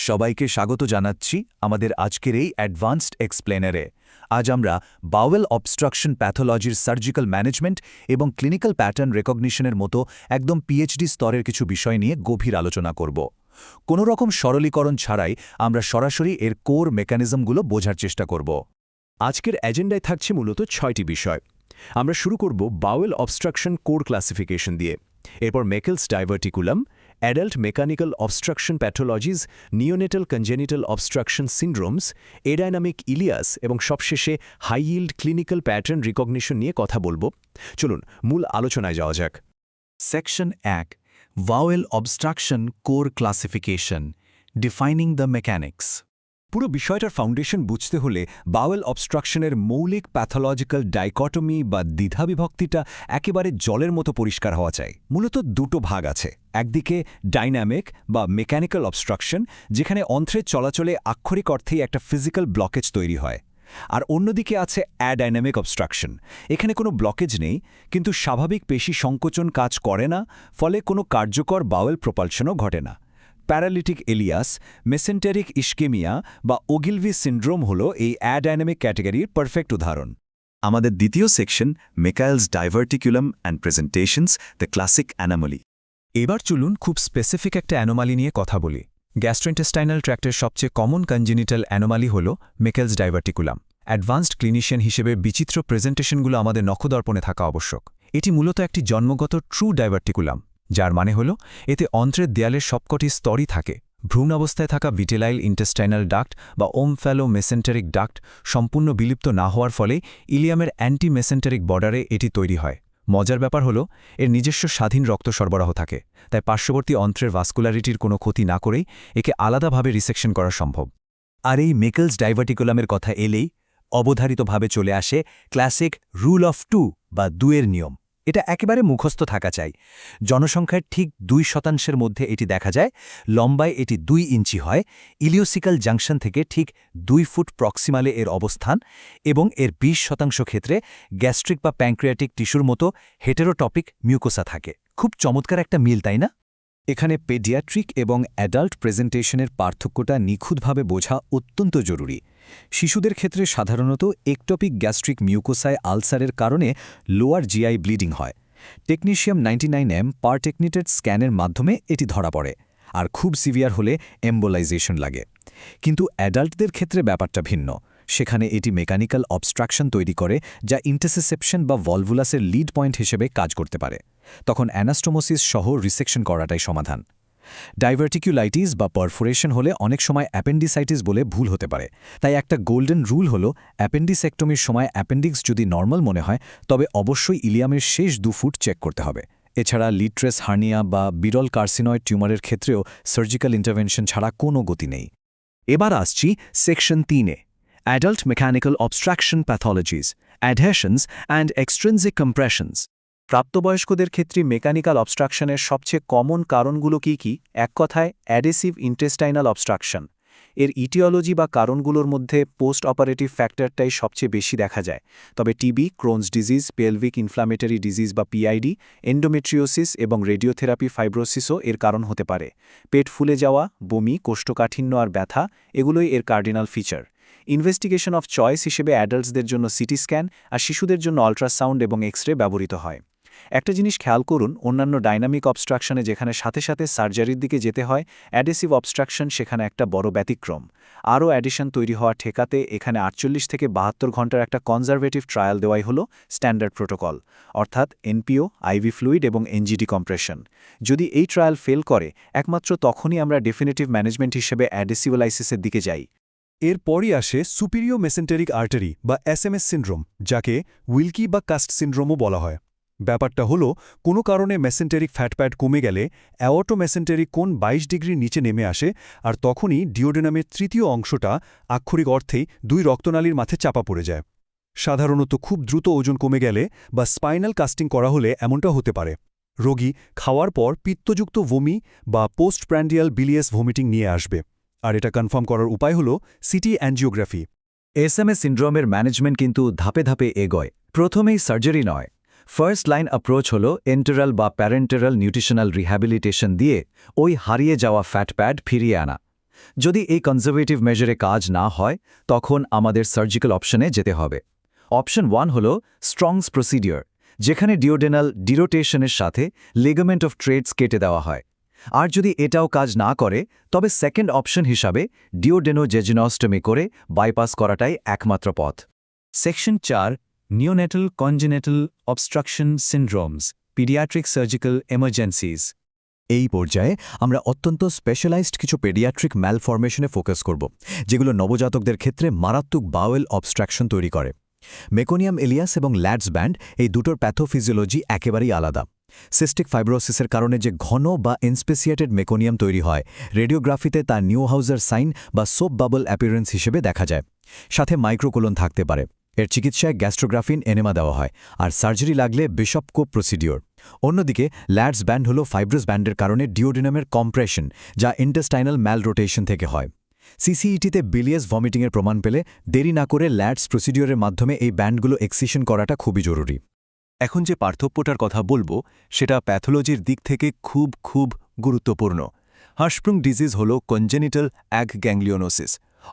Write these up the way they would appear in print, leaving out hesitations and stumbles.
সবাইকে স্বাগত জানাচ্ছি আমাদের আজকের এই অ্যাডভান্সড এক্সপ্লেনারে। আজ আমরা বাওয়েল অবস্ট্রাকশন প্যাথোলজির সার্জিক্যাল ম্যানেজমেন্ট এবং ক্লিনিক্যাল প্যাটার্ন রেকগনিশনের মতো একদম পিএইচডি স্তরের কিছু বিষয় নিয়ে গভীর আলোচনা করব। কোনো রকম সরলীকরণ ছাড়াই আমরা সরাসরি এর কোর মেকানিজমগুলো বোঝার চেষ্টা করব। আজকের এজেন্ডায় থাকছে মূলত 6টি বিষয়। আমরা শুরু করব বাওয়েল অবস্ট্রাকশন কোর ক্লাসিফিকেশন দিয়ে, এরপর Meckel's diverticulum, adult mechanical obstruction pathologies, neonatal congenital obstruction syndromes, adynamic ileus এবং সবশেষে high yield clinical pattern recognition নিয়ে কথা বলব। চলুন মূল আলোচনায় যাওয়া যাক। Section 1, bowel obstruction core classification, defining the mechanics. পুরো বিষয়টার ফাউন্ডেশন বুঝতে হলে বাওয়েল অবস্ট্রাকশনের মৌলিক প্যাথোলজিক্যাল ডাইকটমি বা দ্বিধাবিভক্তিটা একেবারে জলের মতো পরিষ্কার হওয়া চাই। মূলত দুটো ভাগ আছে। একদিকে ডাইনামিক বা মেকানিক্যাল অবস্ট্রাকশন, যেখানে অন্ত্রের চলাচলে আক্ষরিক অর্থেই একটা ফিজিক্যাল ব্লকেজ তৈরি হয়, আর অন্যদিকে আছে অ্যাডাইনামিক অবস্ট্রাকশন। এখানে কোনো ব্লকেজ নেই, কিন্তু স্বাভাবিক পেশি সংকোচন কাজ করে না, ফলে কোনো কার্যকর বাওয়েল প্রপালশনও ঘটে না। প্যারালিটিক এলিয়াস, মেসেন্টেরিক ইস্কেমিয়া বা ওগিলভি সিন্ড্রোম হল এই অ্যাডাইনামিক ক্যাটেগরির পারফেক্ট উদাহরণ। আমাদের দ্বিতীয় section, Meckel's diverticulum and presentations, the classic anomaly. এবার চলুন খুব স্পেসিফিক একটা অ্যানোমালি নিয়ে কথা বলি। গ্যাস্ট্রোইন্টেস্টাইনাল ট্র্যাক্টের সবচেয়ে কমন কনজেনিটাল অ্যানোমালি হল মেকেলস ডাইভার্টিকুলাম। অ্যাডভান্সড ক্লিনিশিয়ান হিসেবে বিচিত্র প্রেজেন্টেশনগুলো আমাদের নখদর্পণে থাকা আবশ্যক। এটি মূলত একটি জন্মগত ট্রু ডাইভার্টিকুলাম, যার মানে হল এতে অন্ত্রের দেয়ালের সবকটি স্তরই থাকে। ভ্রূণ অবস্থায় থাকা ভিটেলাইল ইন্টেস্টাইনাল ডাক্ট বা ওমফ্যালো মেসেন্টেরিক ডাক্ট সম্পূর্ণ বিলুপ্ত না হওয়ার ফলে ইলিয়ামের অ্যান্টি মেসেন্টেরিক বর্ডারে এটি তৈরি হয়। মজার ব্যাপার হল এর নিজস্ব স্বাধীন রক্ত সরবরাহ থাকে, তাই পার্শ্ববর্তী অন্ত্রের ভাস্কুলারিটির কোনো ক্ষতি না করেই একে আলাদাভাবে রিসেকশন করা সম্ভব। আর এই মেকেলস ডাইভার্টিকুলামের কথা এলেই অবধারিতভাবে চলে আসে ক্লাসিক রুল অফ 2 বা 2-এর নিয়ম। এটা একেবারে মুখস্থ থাকা চাই। জনসংখ্যার ঠিক 2% মধ্যে এটি দেখা যায়। লম্বায় এটি 2 ইঞ্চি হয়। ইলিওসিক্যাল জাংশন থেকে ঠিক 2 ফুট প্রক্সিমালে এর অবস্থান, এবং এর 20% ক্ষেত্রে গ্যাস্ট্রিক বা প্যাঙ্ক্রিয়াটিক টিস্যুর মতো হেটেরোটপিক মিউকোসা থাকে। খুব চমৎকার একটা মিল, তাই না? এখানে পেডিয়াট্রিক এবং অ্যাডাল্ট প্রেজেন্টেশনের পার্থক্যটা নিখুঁতভাবে বোঝা অত্যন্ত জরুরি। শিশুদের ক্ষেত্রে সাধারণত একটপিক গ্যাস্ট্রিক মিউকোসায় আলসারের কারণে লোয়ার জিআই ব্লিডিং হয়। টেকনিশিয়াম 99M পারটেকনিটেড স্ক্যানের মাধ্যমে এটি ধরা পড়ে, আর খুব সিভিয়ার হলে এম্বোলাইজেশন লাগে। কিন্তু অ্যাডাল্টদের ক্ষেত্রে ব্যাপারটা ভিন্ন। সেখানে এটি মেকানিক্যাল অবস্ট্রাকশন তৈরি করে, যা ইন্টারসেপশন বা ভলভুলাসের লিড পয়েন্ট হিসেবে কাজ করতে পারে। তখন অ্যানাস্টোমোসিস সহ রিসেকশন করাটাই সমাধান। ডাইভার্টিকুলাইটিস বা পারফোরেশন হলে অনেক সময় অ্যাপেন্ডিসাইটিস বলে ভুল হতে পারে। তাই একটা গোল্ডেন রুল হল, অ্যাপেন্ডিসেক্টমির সময় অ্যাপেন্ডিক্স যদি নর্মাল মনে হয়, তবে অবশ্যই ইলিয়ামের শেষ 2 ফুট চেক করতে হবে। এছাড়া লিট্রেস হার্নিয়া বা বিরল কার্সিনয়েড টিউমারের ক্ষেত্রেও সার্জিক্যাল ইন্টারভেনশন ছাড়া কোনো গতি নেই। এবার আসছি সেকশন 3-এ, adult mechanical obstruction pathologies, adhesions and extrinsic compressions. প্রাপ্তবয়স্কদের ক্ষেত্রে মেকানিক্যাল অবস্ট্রাকশনের সবচেয়ে কমন কারণগুলো কি? এক কথায় অ্যাডেসিভ ইন্টেস্টাইনাল অবস্ট্রাকশন। এর ইটিওলজি বা কারণগুলোর মধ্যে পোস্ট অপারেটিভ ফ্যাক্টরটাই সবচেয়ে বেশি দেখা যায়। তবে TB, Crohn's disease, pelvic inflammatory disease বা পিআইডি, এন্ডোমেট্রিওসিস এবং রেডিওথেরাপি ফাইব্রোসিসও এর কারণ হতে পারে। পেট ফুলে যাওয়া, বমি, কোষ্ঠকাঠিন্য আর ব্যথা, এগুলোই এর cardinal feature. Investigation of choice হিসেবে অ্যাডাল্টসদের জন্য সিটি স্ক্যান আর শিশুদের জন্য আল্ট্রাসাউন্ড এবং এক্স-রে ব্যবহৃত হয়। একটা জিনিস খেয়াল করুন, অন্যান্য ডাইনামিক অবস্ট্রাকশনে যেখানে সাথে সাথে সার্জারির দিকে যেতে হয়, অ্যাডেসিভ অবস্ট্রাকশন সেখানে একটা বড় ব্যতিক্রম। আরও অ্যাডিশন তৈরি হওয়া ঠেকাতে এখানে 48 থেকে 72 ঘন্টার একটা কনজারভেটিভ ট্রায়াল দেওয়াই হলো স্ট্যান্ডার্ড প্রোটোকল, অর্থাৎ এনপিও, আইভি ফ্লুইড এবং এনজিডি কম্প্রেশন। যদি এই ট্রায়াল ফেল করে, একমাত্র তখনই আমরা ডেফিনিটিভ ম্যানেজমেন্ট হিসেবে অ্যাডেসিভোলাইসিসের দিকে যাই। এরপরই আসে সুপিরিয়র মেসেন্টেরিক আর্টারি বা এসএমএস সিন্ড্রোম, যাকে উইলকি বা কাস্ট সিন্ড্রোমও বলা হয়। ব্যাপারটা হলো, কোনো কারণে মেসেন্টেরিক ফ্যাটপ্যাড কমে গেলে অ্যাওর্টো মেসেন্টেরিক কোণ 22 ডিগ্রি নিচে নেমে আসে, আর তখনই ডিওডেনামের তৃতীয় অংশটা আক্ষরিক অর্থেই 2 রক্তনালীর মাঝে চাপা পড়ে যায়। সাধারণত খুব দ্রুত ওজন কমে গেলে বা স্পাইনাল কাস্টিং করা হলে এমনটা হতে পারে। রোগী খাওয়ার পর পিত্তযুক্ত বমি বা পোস্টপ্র্যান্ডিয়াল বিলিয়াস ভমিটিং নিয়ে আসবে, আর এটা কনফার্ম করার উপায় হল সিটি অ্যাঞ্জিওগ্রাফি। এসএমএস সিন্ড্রোমের ম্যানেজমেন্ট কিন্তু ধাপে ধাপে এগোয়। প্রথমেই সার্জারি নয়, ফার্স্ট লাইন অ্যাপ্রোচ হল এন্টেরাল বা প্যারেন্টেরাল নিউট্রিশনাল রিহ্যাবিলিটেশন দিয়ে ওই হারিয়ে যাওয়া ফ্যাট প্যাড ফিরিয়ে আনা। যদি এই কনজারভেটিভ মেজারে কাজ না হয় তখন আমাদের সার্জিক্যাল অপশনে যেতে হবে। অপশন 1 হল স্ট্রংস প্রসিডিওর, যেখানে ডিওডেনাল ডিরোটেশনের সাথে লিগামেন্ট অফ ট্রেডস কেটে দেওয়া হয়। আর যদি এটাও কাজ না করে তবে সেকেন্ড অপশন হিসাবে ডিওডেনোজেজিনস্টমি করে বাইপাস করাটাই একমাত্র পথ। Section 4 neonatal congenital obstruction syndromes paediatric surgical emergencies. এই পর্যায়ে আমরা অত্যন্ত স্পেশালাইজড কিছু পেডিয়াট্রিক ম্যালফরমেশনে ফোকাস করব, যেগুলো নবজাতকদের ক্ষেত্রে মারাত্মক বাওয়েল অবস্ট্রাকশন তৈরি করে। মেকোনিয়াম এলিয়াস এবং ল্যাডস ব্যান্ড এই দুটোর প্যাথোফিজিওলজি একেবারেই আলাদা। সিস্টিক ফাইব্রোসিসের কারণে যে ঘন বা ইনস্পেসিয়েটেড মেকোনিয়াম তৈরি হয়, রেডিওগ্রাফিতে তা নিউহাউজার সাইন বা সোপ বাবল অ্যাপিয়ারেন্স হিসেবে দেখা যায়। সাথে মাইক্রোকোলন থাকতে পারে। এর চিকিৎসায় গ্যাস্ট্রোগ্রাফিন এনেমা দেওয়া হয়, আর সার্জারি লাগলে বিশপ কোপ প্রসিডিওর। অন্যদিকে ল্যাডস ব্যান্ড হল ফাইব্রোস ব্যান্ডের কারণে ডিওডিনামের কম্প্রেশন, যা ইন্টেস্টাইনাল ম্যালরোটেশন থেকে হয়। সিসিইটিতে বিলিয়াস ভমিটিংয়ের প্রমাণ পেলে দেরি না করে ল্যাডস প্রসিডিওরের মাধ্যমে এই ব্যান্ডগুলো এক্সিশন করাটা খুবই জরুরি। এখন যে পার্থক্যটার কথা বলবো সেটা প্যাথোলজির দিক থেকে খুব গুরুত্বপূর্ণ। হার্শস্প্রুং ডিজিজ হল কনজেনিটাল অ্যাগ গ্যাংলিওনোসিস,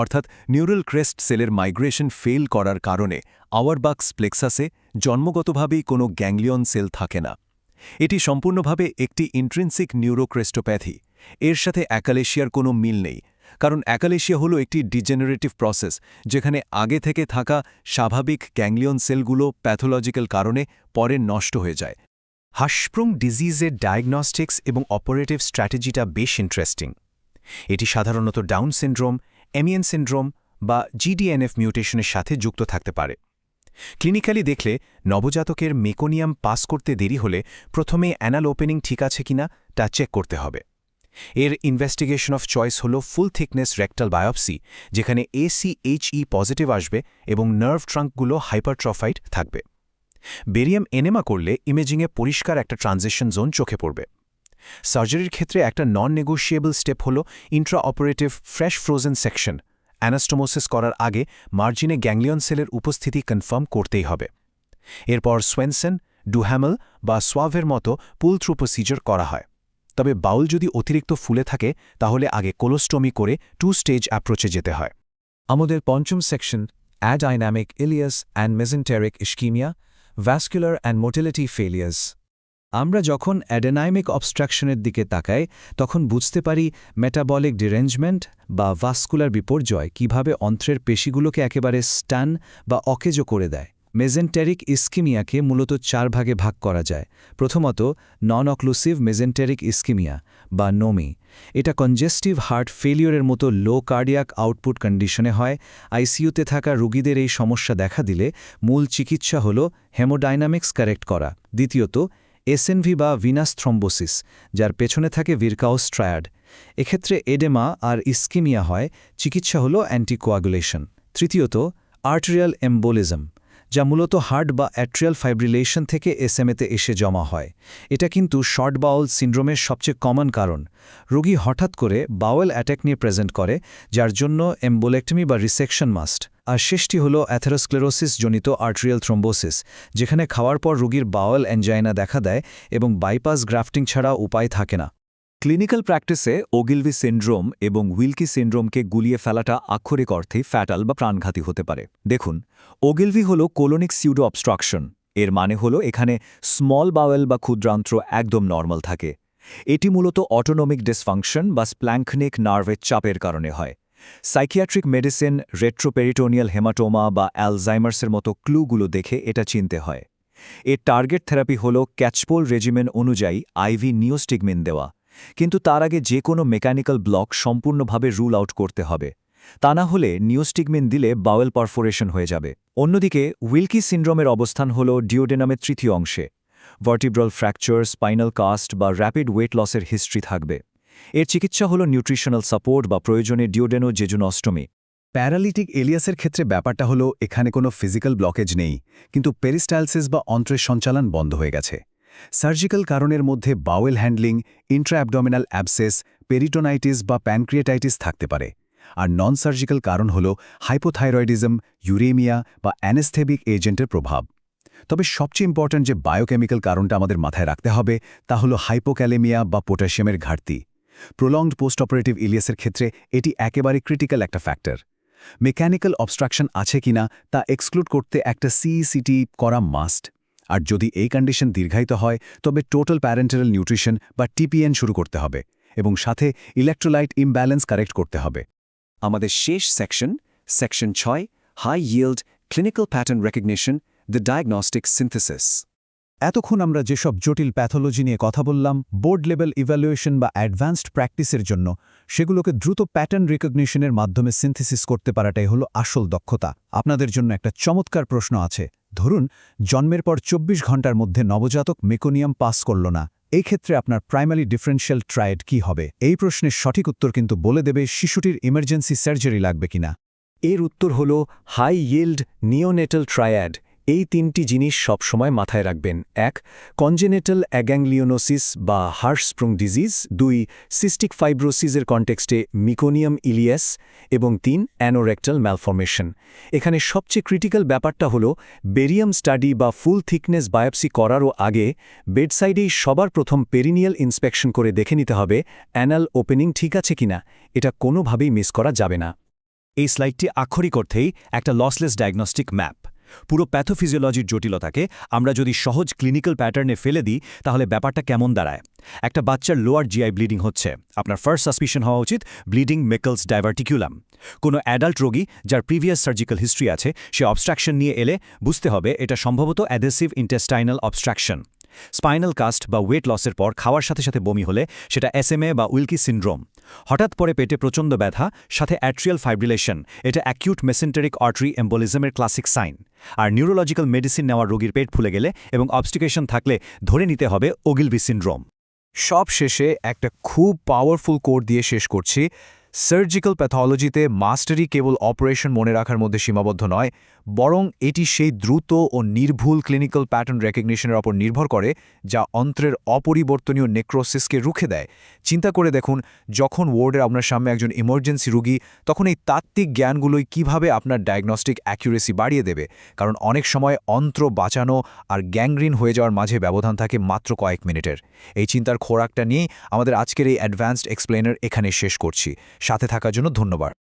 অর্থাৎ নিউরাল ক্রেস্ট সেলের মাইগ্রেশন ফেল করার কারণে আওয়ারবাক্স প্লেক্সাসে জন্মগতভাবেই কোনো গ্যাংলিয়ন সেল থাকে না। এটি সম্পূর্ণভাবে একটি ইন্ট্রিনসিক নিউরোক্রেস্টোপ্যাথি। এর সাথে অ্যাকালেশিয়ার কোনো মিল নেই, কারণ অ্যাকালেশিয়া হলো একটি ডিজেনারেটিভ প্রসেস, যেখানে আগে থেকে থাকা স্বাভাবিক গ্যাংলিয়ন সেলগুলো প্যাথোলজিক্যাল কারণে পরে নষ্ট হয়ে যায়। হার্শস্প্রুং ডিজিজের ডায়াগনস্টিক্স এবং অপারেটিভ স্ট্র্যাটেজিটা বেশ ইন্টারেস্টিং। এটি সাধারণত ডাউন সিন্ড্রোম, এমিয়েন সিন্ড্রোম বা জিডিএনএফ মিউটেশনের সাথে যুক্ত থাকতে পারে। ক্লিনিক্যালি দেখলে নবজাতকের মেকোনিয়াম পাস করতে দেরি হলে প্রথমে অ্যানাল ওপেনিং ঠিক আছে কিনা তা চেক করতে হবে। এর ইনভেস্টিগেশন অফ চয়েস হল ফুল থিকনেস রেকটাল বায়োপসি, যেখানে ACHE পজিটিভ আসবে এবং নার্ভ ট্রাঙ্কগুলো হাইপারট্রফাইড থাকবে। বেরিয়াম এনেমা করলে ইমেজিংয়ে পরিষ্কার একটা ট্রানজিশন জোন চোখে পড়বে। সার্জারির ক্ষেত্রে একটা নন নেগোশিয়েবল স্টেপ হল Intra operative fresh frozen section. Anastomosis করার আগে মার্জিনে গ্যাংলিয়ন সেলের উপস্থিতি কনফার্ম করতেই হবে। এরপর সোয়েনসন, ডুহ্যামেল বা সোয়াভের মতো পুল থ্রু প্রসিজার করা হয়। তবে বাউল যদি অতিরিক্ত ফুলে থাকে তাহলে আগে কোলোস্টোমি করে 2 স্টেজ অ্যাপ্রোচে যেতে হয়। আমাদের পঞ্চম section adynamic ileus and mesenteric ischaemia, vascular and motility failures. আমরা যখন অ্যাডেনাইমিক অবস্ট্রাকশনের দিকে তাকাই তখন বুঝতে পারি মেটাবলিক ডিরেঞ্জমেন্ট বা ভাস্কুলার বিপর্যয় কিভাবে অন্ত্রের পেশিগুলোকে একেবারে স্টান বা অকেজো করে দেয়। মেজেন্টেরিক ইস্কিমিয়াকে মূলত 4 ভাগে ভাগ করা যায়। প্রথমত নন অক্লুসিভ মেজেন্টেরিক ইস্কিমিয়া বা নোমি। এটা কনজেস্টিভ হার্ট ফেলিওরের মতো লো কার্ডিয়াক আউটপুট কন্ডিশনে হয়। আইসিইউতে থাকা রোগীদের এই সমস্যা দেখা দিলে মূল চিকিৎসা হল হেমোডাইনামিক্স কারেক্ট করা। দ্বিতীয়ত এসএনভি বা ভিনাস থ্রম্বোসিস, যার পেছনে থাকে ভিরকাউস ট্রায়াড। এক্ষেত্রে এডেমা আর ইস্কিমিয়া হয়, চিকিৎসা হল অ্যান্টিকোয়াগুলেশন। তৃতীয়ত আর্টেরিয়াল এম্বোলিজম, যা মূলত হার্ট বা অ্যাট্রিয়াল ফাইব্রিলেশন থেকে এসএমএতে এসে জমা হয়। এটা কিন্তু শর্ট বাউল সিন্ড্রোমের সবচেয়ে কমন কারণ। রোগী হঠাৎ করে বাওয়েল অ্যাটাক নিয়ে প্রেজেন্ট করে, যার জন্য এম্বোলেক্টমি বা রিসেকশন মাস্ট। আর শেষটি হল অ্যাথেরোস্ক্লেরোসিস জনিত আর্টেরিয়াল থ্রোম্বোসিস, যেখানে খাওয়ার পর রোগীর বাওয়েল অ্যাঞ্জাইনা দেখা দেয় এবং বাইপাস গ্রাফটিং ছাড়া উপায় থাকে না। ক্লিনিক্যাল প্র্যাকটিসে ওগিলভি সিন্ড্রোম এবং উইলকি সিন্ড্রোমকে গুলিয়ে ফেলাটা আক্ষরিক অর্থেই ফ্যাটাল বা প্রাণঘাতী হতে পারে। দেখুন, ওগিলভি হল কোলোনিক সিউডো অবস্ট্রাকশন। এর মানে হল এখানে স্মল বাওয়েল বা ক্ষুদ্রান্ত্র একদম নর্মাল থাকে। এটি মূলত অটোনমিক ডিসফাংশন বা স্প্ল্যাঙ্কনিক নার্ভের চাপের কারণে হয়। সাইকিয়াট্রিক মেডিসিন রেট্রোপেরিটোনিয়াল হেমাটোমা বা অ্যালজাইমার্সের মতো ক্লুগুলো দেখে এটা চিনতে হয়। এর টার্গেট থেরাপি হল ক্যাচপোল রেজিমেন অনুযায়ী আইভি নিওস্টিগমিন দেওয়া। কিন্তু তার আগে যে কোনো মেকানিক্যাল ব্লক সম্পূর্ণভাবে রুল আউট করতে হবে। তা না হলে নিওস্টিগমিন দিলে বাওয়েল পারফোরেশন হয়ে যাবে। অন্যদিকে উইলকি সিন্ড্রোমের অবস্থান হল ডিওডেনামের তৃতীয় অংশে। ভার্টিব্রাল ফ্র্যাকচার, স্পাইনাল কাস্ট বা র্যাপিড ওয়েট লসের হিস্ট্রি থাকবে। এর চিকিৎসা হল নিউট্রিশনাল সাপোর্ট বা প্রয়োজনে ডিওডেনোজেজুনস্টমি। প্যারালিটিক এলিয়াসের ক্ষেত্রে ব্যাপারটা হলো এখানে কোনো ফিজিক্যাল ব্লকেজ নেই, কিন্তু পেরিস্টালসিস বা অন্ত্রের সঞ্চালন বন্ধ হয়ে গেছে। সার্জিক্যাল কারণের মধ্যে বাওয়েল হ্যান্ডলিং, ইন্ট্রাঅ্যাবডোমিনাল অ্যাবসেস, পেরিটোনাইটিস বা প্যানক্রিয়েটাইটিস থাকতে পারে। আর নন সার্জিক্যাল কারণ হল হাইপোথাইরয়েডিজম, ইউরেমিয়া বা অ্যানেস্থেটিক এজেন্টের প্রভাব। তবে সবচেয়ে ইম্পর্ট্যান্ট যে বায়োকেমিক্যাল কারণটা আমাদের মাথায় রাখতে হবে তা হল হাইপোক্যালেমিয়া বা পটাশিয়ামের ঘাটতি। প্রলংড পোস্ট অপারেটিভ ইলিয়াসের ক্ষেত্রে এটি একেবারে ক্রিটিক্যাল একটা ফ্যাক্টর। মেকানিক্যাল অবস্ট্রাকশন আছে কিনা তা এক্সক্লুড করতে একটা সিইসিটি করা মাস্ট। আর যদি এই কন্ডিশন দীর্ঘায়িত হয় তবে টোটাল প্যারেন্টারাল নিউট্রিশন বা টিপিএন শুরু করতে হবে এবং সাথে ইলেকট্রোলাইট ইমব্যালেন্স কারেক্ট করতে হবে। আমাদের শেষ section 6, high yield clinical pattern recognition, the diagnostic synthesis. এতক্ষণ আমরা যেসব জটিল প্যাথোলজি নিয়ে কথা বললাম, বোর্ড লেভেল ইভ্যালুয়েশন বা অ্যাডভান্সড প্র্যাকটিসের জন্য, সেগুলোকে দ্রুত প্যাটার্ন রিকগনিশনের মাধ্যমে সিনথেসিস করতে পারাটাই হলো আসল দক্ষতা। আপনাদের জন্য একটা চমৎকার প্রশ্ন আছে। ধরুন জন্মের পর 24 ঘন্টার মধ্যে নবজাতক মেকোনিয়াম পাস করল না। এই ক্ষেত্রে আপনার প্রাইমারি ডিফারেন্সিয়াল ট্রায়েড কি হবে? এই প্রশ্নের সঠিক উত্তর কিন্তু বলে দেবে শিশুটির ইমার্জেন্সি সার্জারি লাগবে কিনা। এর উত্তর হল হাই yield নিওনেটাল ট্রায়াড। এই 3টি জিনিস সবসময় মাথায় রাখবেন। 1. কনজেনেটাল অ্যাগ্যাংলিওনোসিস বা হার্শস্প্রুং ডিজিজ। 2. Cystic ফাইব্রোসিসের কনটেক্সটে meconium Ilias. এবং 3. Anorectal malformation. এখানে সবচেয়ে ক্রিটিক্যাল ব্যাপারটা হল বেরিয়াম স্টাডি বা ফুল থিকনেস বায়োপসি করারও আগে বেডসাইডেই সবার প্রথম পেরিনিয়াল ইন্সপেকশন করে দেখে নিতে হবে অ্যানাল ওপেনিং ঠিক আছে কিনা। এটা কোনোভাবেই মিস করা যাবে না। এই স্লাইডটি আক্ষরিক অর্থেই একটা লসলেস ডায়াগনস্টিক ম্যাপ। পুরো প্যাথোফিজিওলজির জটিলতাকে আমরা যদি সহজ ক্লিনিক্যাল প্যাটার্নে ফেলে দিই তাহলে ব্যাপারটা কেমন দাঁড়ায়। একটা বাচ্চার লোয়ার জিআই ব্লিডিং হচ্ছে, আপনার ফার্স্ট সাসপিশন হওয়া উচিত ব্লিডিং মেকলস ডাইভার্টিকুলাম। কোনো অ্যাডাল্ট রোগী যার প্রিভিয়াস সার্জিক্যাল হিস্ট্রি আছে সে অবস্ট্রাকশন নিয়ে এলে বুঝতে হবে এটা সম্ভবত adhesive intestinal obstruction. Spinal cast বা ওয়েট লসের পর খাওয়ার সাথে সাথে বমি হলে সেটা SMA বা উইলকি সিনড্রোম। হঠাৎ পরে পেটে প্রচণ্ড ব্যথা সাথে অ্যাট্রিয়াল ফাইব্রিলেশন, এটা অ্যাকিউট মেসেন্টেরিক আর্টারি এম্বোলিজমের ক্লাসিক সাইন। আর নিউরোলজিক্যাল মেডিসিন নেওয়ার রোগীর পেট ফুলে গেলে এবং অবস্টিকেশন থাকলে ধরে নিতে হবে ওগিলভি সিনড্রোম। সব শেষে একটা খুব পাওয়ারফুল কোড দিয়ে শেষ করছি। সার্জিক্যাল প্যাথোলজিতে মাস্টারি কেবল অপারেশন মনে রাখার মধ্যে সীমাবদ্ধ নয়, বরং এটি সেই দ্রুত ও নির্ভুল ক্লিনিক্যাল প্যাটার্ন রেকগনিশনের ওপর নির্ভর করে যা অন্ত্রের অপরিবর্তনীয় নেক্রোসিসকে রুখে দেয়। চিন্তা করে দেখুন, যখন ওয়ার্ডের আপনার সামনে একজন ইমার্জেন্সি রোগী, তখন এই তাত্ত্বিক জ্ঞানগুলোই কিভাবে আপনার ডায়াগনস্টিক অ্যাকুরেসি বাড়িয়ে দেবে। কারণ অনেক সময় অন্ত্র বাঁচানো আর গ্যাংগ্রিন হয়ে যাওয়ার মাঝে ব্যবধান থাকে মাত্র কয়েক মিনিটের। এই চিন্তার খোরাকটা নিয়েই আমাদের আজকের এই অ্যাডভান্সড এক্সপ্লেনার এখানে শেষ করছি। সাথে থাকার জন্য ধন্যবাদ।